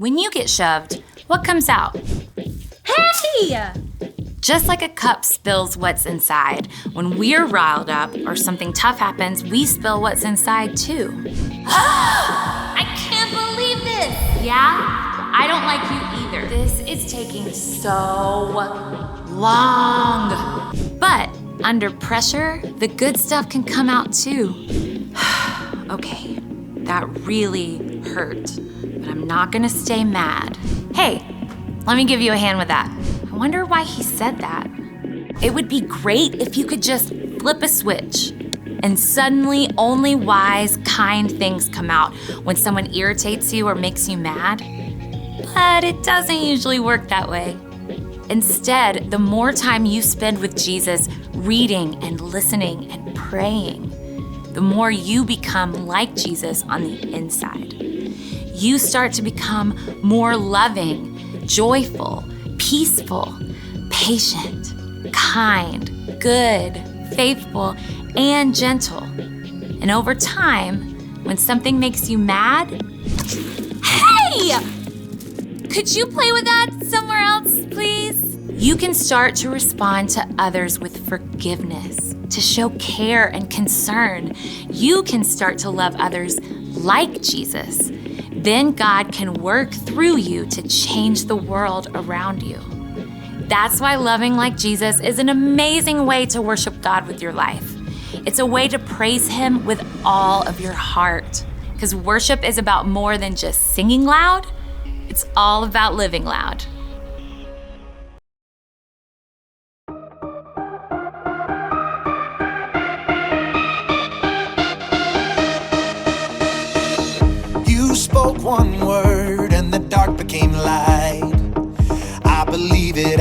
When you get shoved, what comes out? Hey! Just like a cup spills what's inside, when we're riled up or something tough happens, we spill what's inside too. I can't believe this! Yeah? I don't like you either. This is taking so long. But under pressure, the good stuff can come out too. Okay, that really hurt, but I'm not gonna stay mad. Hey, let me give you a hand with that. I wonder why he said that. It would be great if you could just flip a switch and suddenly only wise, kind things come out when someone irritates you or makes you mad. But it doesn't usually work that way. Instead, the more time you spend with Jesus, reading and listening and praying, the more you become like Jesus on the inside. You start to become more loving, joyful, peaceful, patient, kind, good, faithful, and gentle. And over time, when something makes you mad, hey! Could you play with that somewhere else, please? You can start to respond to others with forgiveness, to show care and concern. You can start to love others like Jesus. Then God can work through you to change the world around you. That's why loving like Jesus is an amazing way to worship God with your life. It's a way to praise Him with all of your heart. Because worship is about more than just singing loud. It's all about living loud. You spoke one word and the dark became light. I believe it,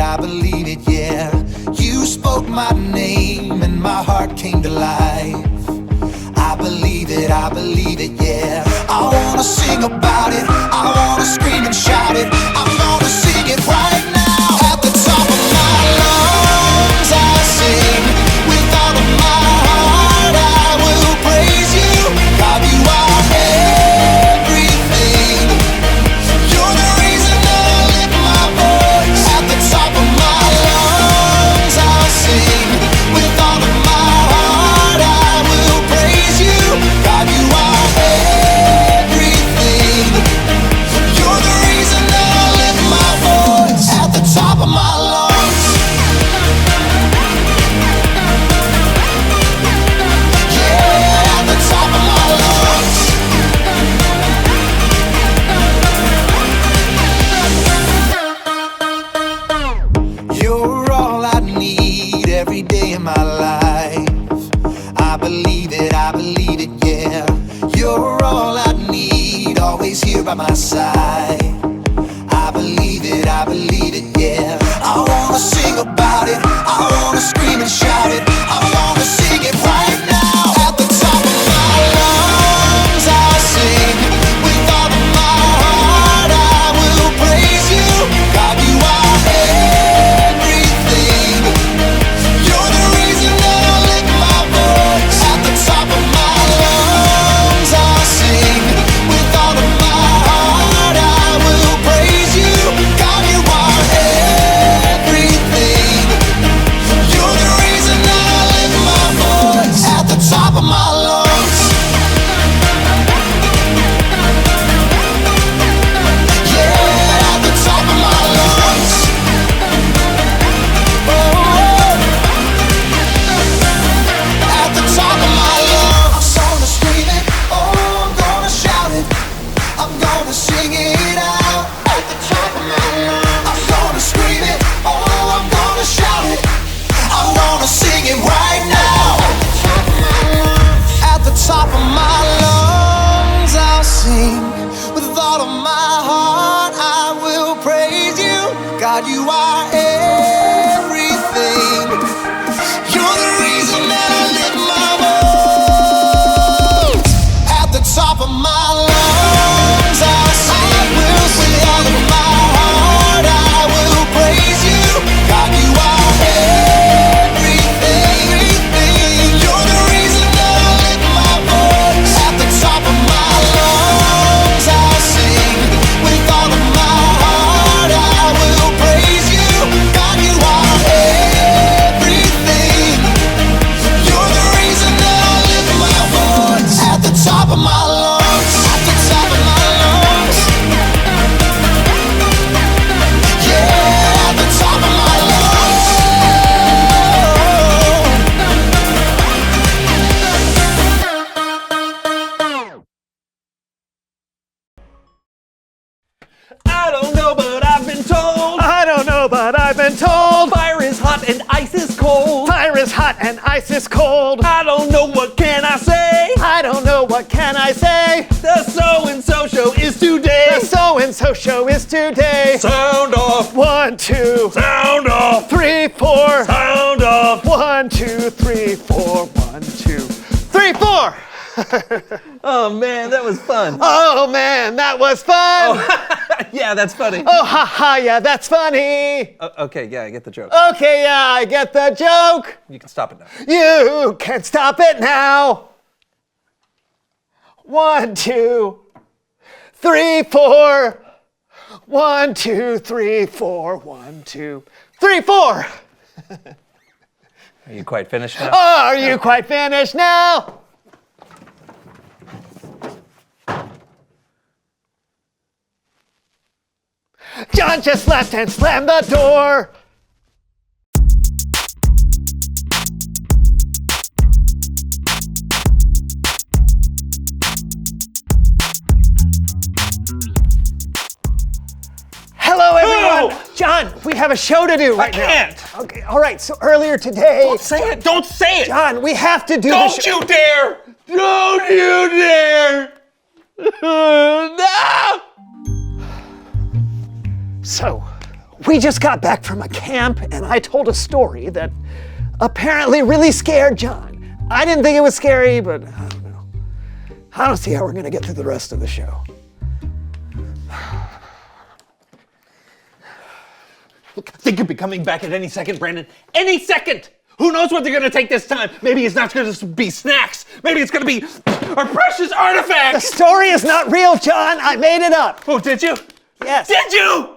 yeah. You spoke my name and my heart came to life. I believe it, yeah. I wanna sing about it, I wanna scream and shout it. I'm gonna sing it right now. At the top of my lungs I sing, with all of my heart I will praise you. God, you are everything. You're the reason I lift my voice. At the top of my lungs I'll sing, with all of my heart I will praise you. God, you are everything. You're the reason I lift my voice. At the top of my lungs. Yeah, at the top of my lungs. You're all I need every day of my life. I believe it, yeah. You're all I need, always here by my side. I believe it, yeah. I wanna sing about it, I wanna scream and shout it. I wanna sing it right now. At the top of my lungs I'll sing, with all of my heart I will praise you. God, you are everything. You're the reason I lift my voice. At the top of my lungs I'll sing, with all of my heart I will praise you. God, you are everything. cold. Fire is hot and ice is cold. Fire is hot and ice is cold. I don't know what can I say. I don't know what can I say. The so-and-so show is today. The so-and-so show is today. Sound off. 1, 2, Sound off. 3, 4. Sound off. 1, 2, 3, 4. 1, 2, 3, 4. Oh man, that was fun. Oh man, that was fun. Yeah, that's funny. Oh, ha ha, yeah, that's funny. Okay, yeah, I get the joke. Okay, yeah, I get the joke. You can stop it now. You can stop it now. 1, 2, 3, 4. 1, 2, 3, 4. 1, 2, 3, 4. Are you quite finished now? Are you quite finished now? John just left and slammed the door. Hello, everyone. No! John, we have a show to do right now. I can't. Okay, all right, so earlier today. Don't say it. Don't say it. John, we have to do the Don't show. you dare. Don't you dare. No. So, we just got back from a camp, and I told a story that apparently really scared John. I didn't think it was scary, but I don't know. I don't see how we're gonna get through the rest of the show. Look, they could be coming back at any second, Brandon. Any second. Who knows what they're gonna take this time? Maybe it's not gonna be snacks. Maybe it's gonna be our precious The artifacts. story is not real, John. I made it up. Oh, did you? Yes. Did you?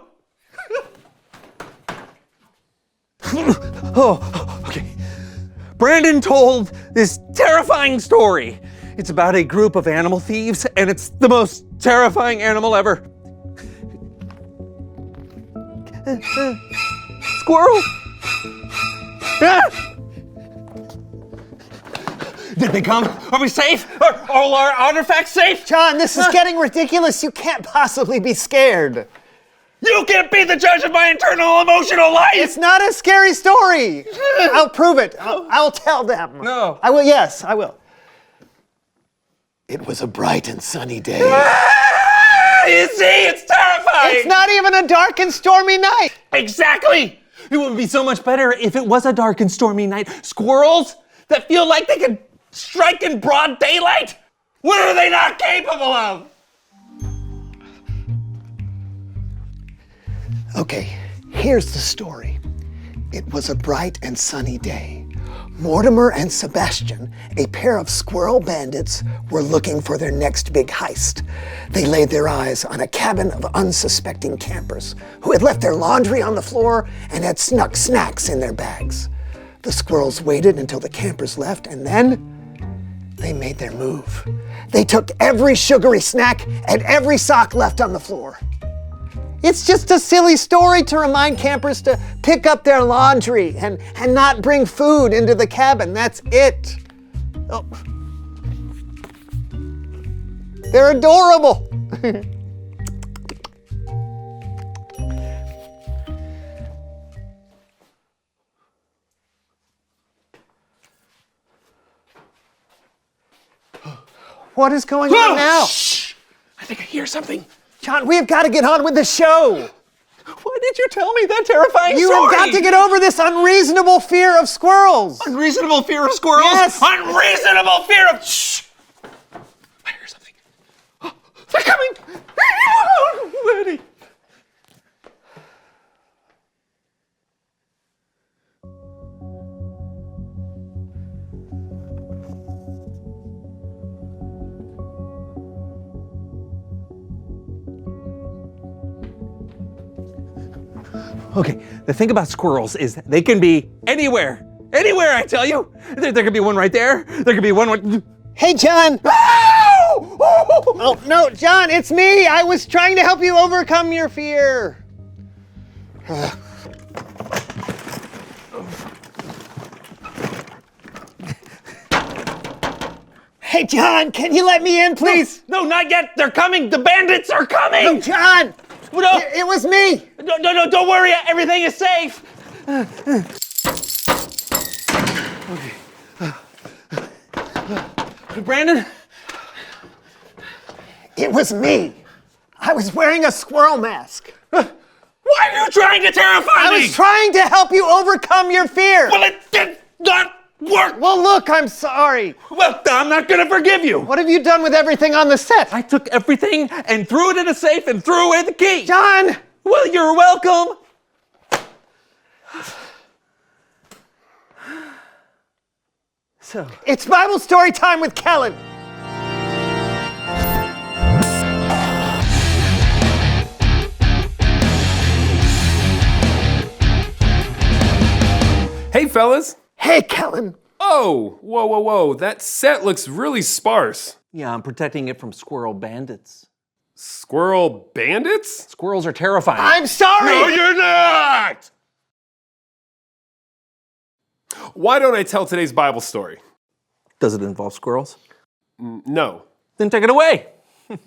Oh, okay. Brandon told this terrifying story. It's about a group of animal thieves, and it's the most terrifying animal ever. Squirrel? Ah! Did they come? Are we safe? Are all our artifacts safe? John, this is getting ridiculous. You can't possibly be scared. You can't be the judge of my internal emotional life! It's not a scary story. I'll prove it. I'll tell them. No. I will, yes, I will. It was a bright and sunny day. Ah, you see, it's terrifying! It's not even a dark and stormy night. Exactly! It would be so much better if it was a dark and stormy night. Squirrels that feel like they could strike in broad daylight? What are they not capable of? Okay, here's the story. It was a bright and sunny day. Mortimer and Sebastian, a pair of squirrel bandits, were looking for their next big heist. They laid their eyes on a cabin of unsuspecting campers who had left their laundry on the floor and had snuck snacks in their bags. The squirrels waited until the campers left, and then they made their move. They took every sugary snack and every sock left on the floor. It's just a silly story to remind campers to pick up their laundry and not bring food into the cabin. That's it. Oh. They're adorable. What is going on now? Shh! I think I hear something. John, we've got to get on with the show. Why did you tell me that terrifying You story? have got to get over this unreasonable fear of squirrels. Unreasonable fear of squirrels? Yes. Unreasonable fear of... Shh! I hear something. Oh, they're coming! Ready. Okay, the thing about squirrels is they can be anywhere. Anywhere, I tell you. There could be one right there. There could be one right... Hey, John. Ow! Oh, no, John, it's me. I was trying to help you overcome your fear. Hey, John, can you let me in, please? No, not yet. They're coming. The bandits are coming. No, John. No, It was me. no, don't worry. Everything is safe. Brandon? It was me. I was wearing a squirrel mask. Why are you trying to terrify I me? was trying to help you overcome your fear. Well, it did not work. Well, look, I'm sorry. Well, I'm not gonna forgive you. What have you done with everything on the set? I took everything and threw it in a safe and threw away the key. John! Well, you're welcome. So, It's Bible story time with Kellen. Hey, fellas. Hey, Kellen. Oh, whoa. That set looks really sparse. yeah, I'm protecting it from squirrel bandits. Squirrel bandits? Squirrels are terrifying. I'm sorry. No, you're not! Why don't I tell today's Bible story? Does it involve squirrels? No. Then take it away.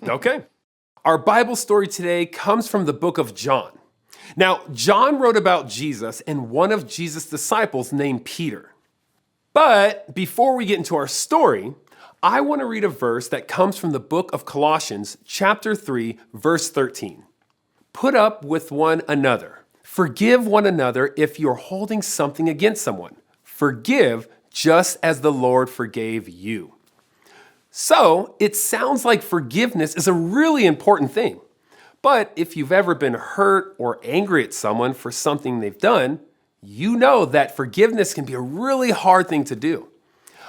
Okay. Our Bible story today comes from the book of John. Now, John wrote about Jesus and one of Jesus' disciples named Peter. But before we get into our story, I want to read a verse that comes from the book of Colossians, chapter 3, verse 13. Put up with one another. Forgive one another if you're holding something against someone. Forgive just as the Lord forgave you. So it sounds like forgiveness is a really important thing. But if you've ever been hurt or angry at someone for something they've done, you know that forgiveness can be a really hard thing to do.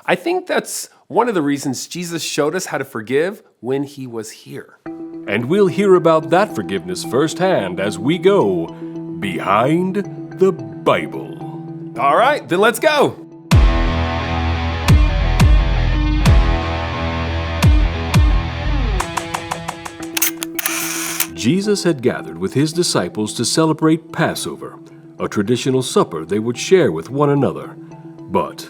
I think that's one of the reasons Jesus showed us how to forgive when he was here. And we'll hear about that forgiveness firsthand as we go behind the Bible. All right, then let's go. Jesus had gathered with his disciples to celebrate Passover, a traditional supper they would share with one another. But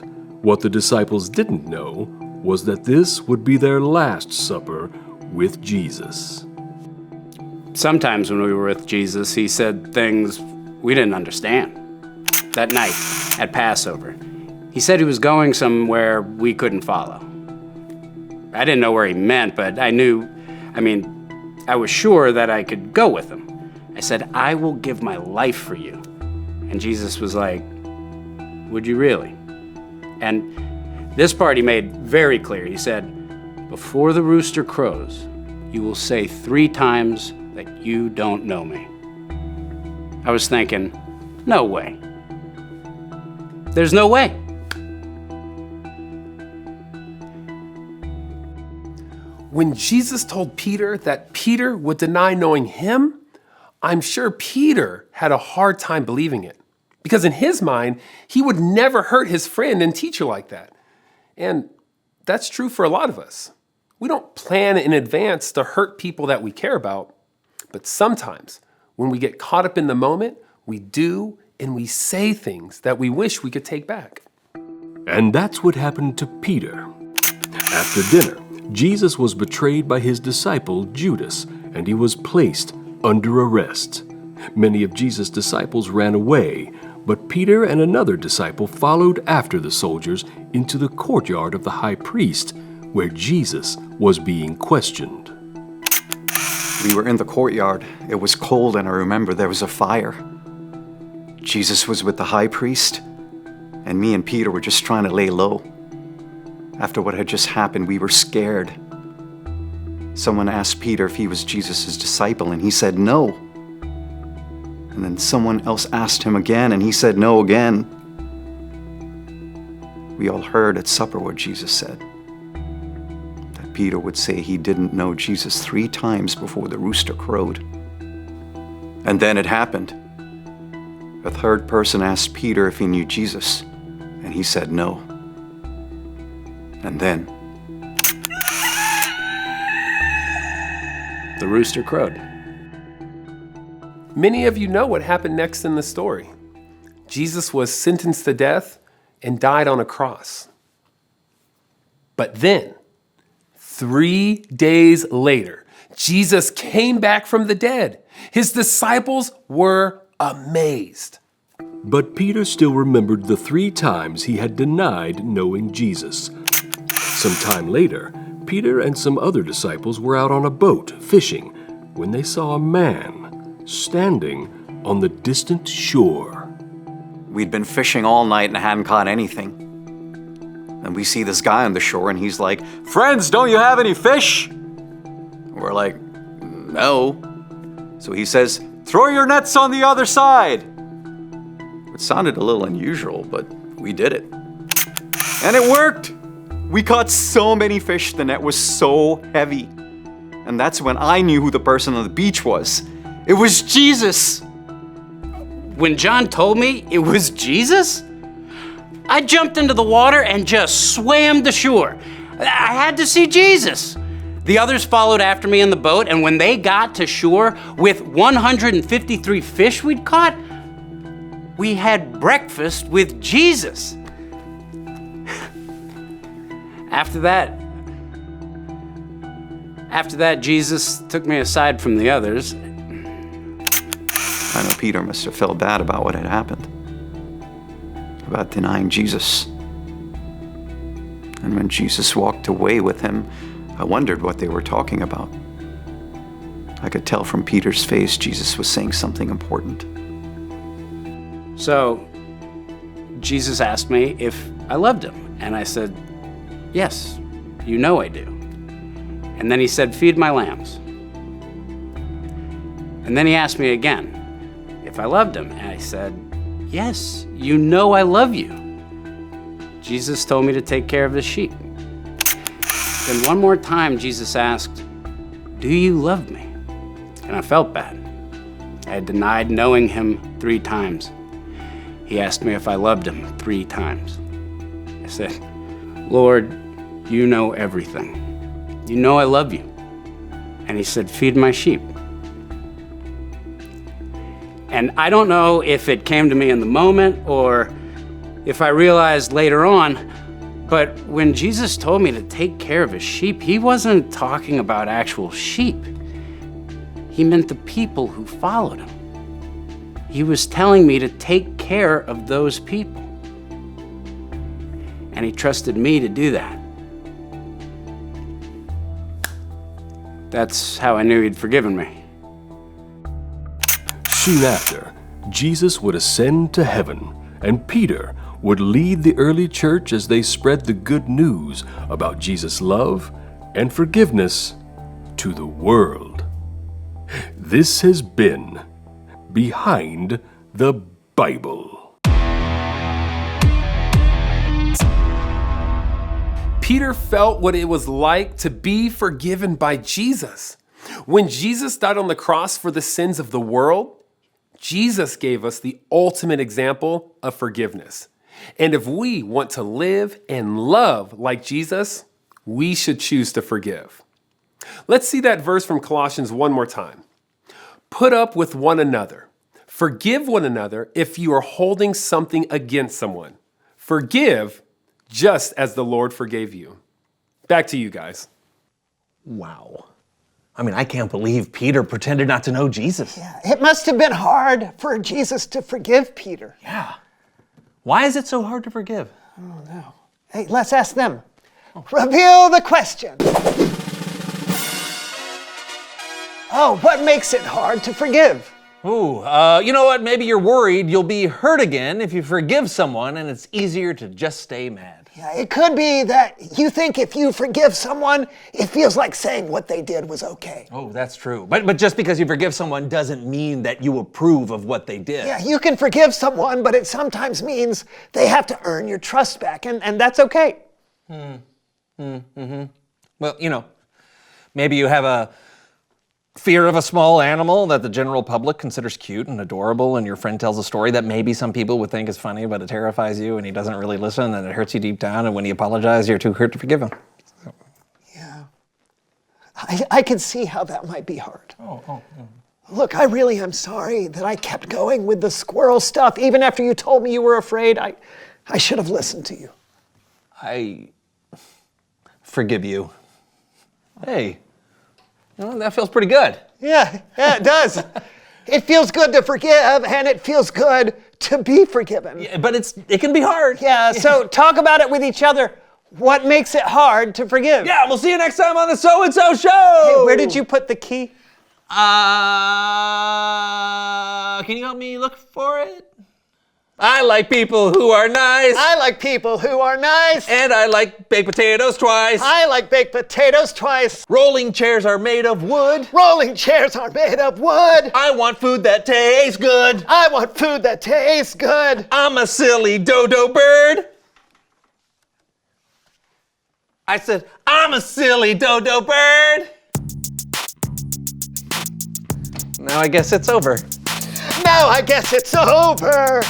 what the disciples didn't know was that this would be their last supper with Jesus. Sometimes when we were with Jesus, he said things we didn't understand. That night at Passover, he said he was going somewhere we couldn't follow. I didn't know where he meant, but I was sure that I could go with him. I said, I will give my life for you. And Jesus was like, would you really? And this part he made very clear. He said, before the rooster crows, you will say 3 times that you don't know me. I was thinking, no way. There's no way. When Jesus told Peter that Peter would deny knowing him, I'm sure Peter had a hard time believing it. Because in his mind, he would never hurt his friend and teacher like that. And that's true for a lot of us. We don't plan in advance to hurt people that we care about. But sometimes, when we get caught up in the moment, we do and we say things that we wish we could take back. And that's what happened to Peter. After dinner, Jesus was betrayed by his disciple Judas, and he was placed under arrest. Many of Jesus' disciples ran away, but Peter and another disciple followed after the soldiers into the courtyard of the high priest, where Jesus was being questioned. We were in the courtyard. It was cold, and I remember there was a fire. Jesus was with the high priest, and me and Peter were just trying to lay low. After what had just happened, we were scared. Someone asked Peter if he was Jesus' disciple, and he said no. And then someone else asked him again, and he said no again. We all heard at supper what Jesus said. That Peter would say he didn't know Jesus 3 times before the rooster crowed. And then it happened. A third person asked Peter if he knew Jesus, and he said no. And then The rooster crowed. Many of you know what happened next in the story. Jesus was sentenced to death and died on a cross. But then, 3 days later, Jesus came back from the dead. His disciples were amazed. But Peter still remembered the 3 times he had denied knowing Jesus. Some time later, Peter and some other disciples were out on a boat fishing when they saw a man standing on the distant shore. We'd been fishing all night and hadn't caught anything. And we see this guy on the shore and he's like, "Friends, don't you have any fish?" We're like, "No." So he says, "Throw your nets on the other side." It sounded a little unusual, but we did it. And it worked. We caught so many fish, the net was so heavy. And that's when I knew who the person on the beach was. It was Jesus. When John told me it was Jesus, I jumped into the water and just swam to shore. I had to see Jesus. The others followed after me in the boat, and when they got to shore with 153 fish we'd caught, we had breakfast with Jesus. After that, Jesus took me aside from the others. I know Peter must have felt bad about what had happened, about denying Jesus. And when Jesus walked away with him, I wondered what they were talking about. I could tell from Peter's face Jesus was saying something important. So, Jesus asked me if I loved him, and I said, "Yes, you know I do." And then he said, "Feed my lambs." And then he asked me again if I loved him, and I said, "Yes, you know I love you." Jesus told me to take care of the sheep. Then one more time, Jesus asked, "Do you love me?" And I felt bad. I had denied knowing him 3 times. He asked me if I loved him 3 times. I said, "Lord, you know everything. You know I love you." And he said, "Feed my sheep." And I don't know if it came to me in the moment or if I realized later on, but when Jesus told me to take care of his sheep, he wasn't talking about actual sheep. He meant the people who followed him. He was telling me to take care of those people. And he trusted me to do that. That's how I knew he'd forgiven me. Soon after, Jesus would ascend to heaven, and Peter would lead the early church as they spread the good news about Jesus' love and forgiveness to the world. This has been Behind the Bible. Peter felt what it was like to be forgiven by Jesus. When Jesus died on the cross for the sins of the world, Jesus gave us the ultimate example of forgiveness. And if we want to live and love like Jesus, we should choose to forgive. Let's see that verse from Colossians one more time. Put up with one another. Forgive one another if you are holding something against someone. Forgive just as the Lord forgave you. Back to you guys. Wow. I mean, I can't believe Peter pretended not to know Jesus. Yeah, it must have been hard for Jesus to forgive Peter. Yeah. Why is it so hard to forgive? Oh, no. Hey, let's ask them. Reveal the question. Oh, what makes it hard to forgive? Ooh, you know what? Maybe you're worried you'll be hurt again if you forgive someone and it's easier to just stay mad. Yeah, it could be that you think if you forgive someone, it feels like saying what they did was okay. Oh, that's true. But just because you forgive someone doesn't mean that you approve of what they did. Yeah, you can forgive someone, but it sometimes means they have to earn your trust back, and that's okay. Well, you know, maybe you have a fear of a small animal that the general public considers cute and adorable, and your friend tells a story that maybe some people would think is funny, but it terrifies you, and he doesn't really listen, and it hurts you deep down, and when he apologizes, you're too hurt to forgive him. Yeah. I can see how that might be hard. Look, I really am sorry that I kept going with the squirrel stuff. Even after you told me you were afraid, I should have listened to you. I forgive you. Hey, you know, that feels pretty good. Yeah, it does. It feels good to forgive, and it feels good to be forgiven. Yeah, but it can be hard. Yeah, so talk about it with each other. What makes it hard to forgive? Yeah, we'll see you next time on the So and So Show. Hey, where did you put the key? Can you help me look for it? I like people who are nice. I like people who are nice. And I like baked potatoes twice. I like baked potatoes twice. Rolling chairs are made of wood. Rolling chairs are made of wood. I want food that tastes good. I want food that tastes good. I'm a silly dodo bird. I said, I'm a silly dodo bird. Now I guess it's over. Now I guess it's over.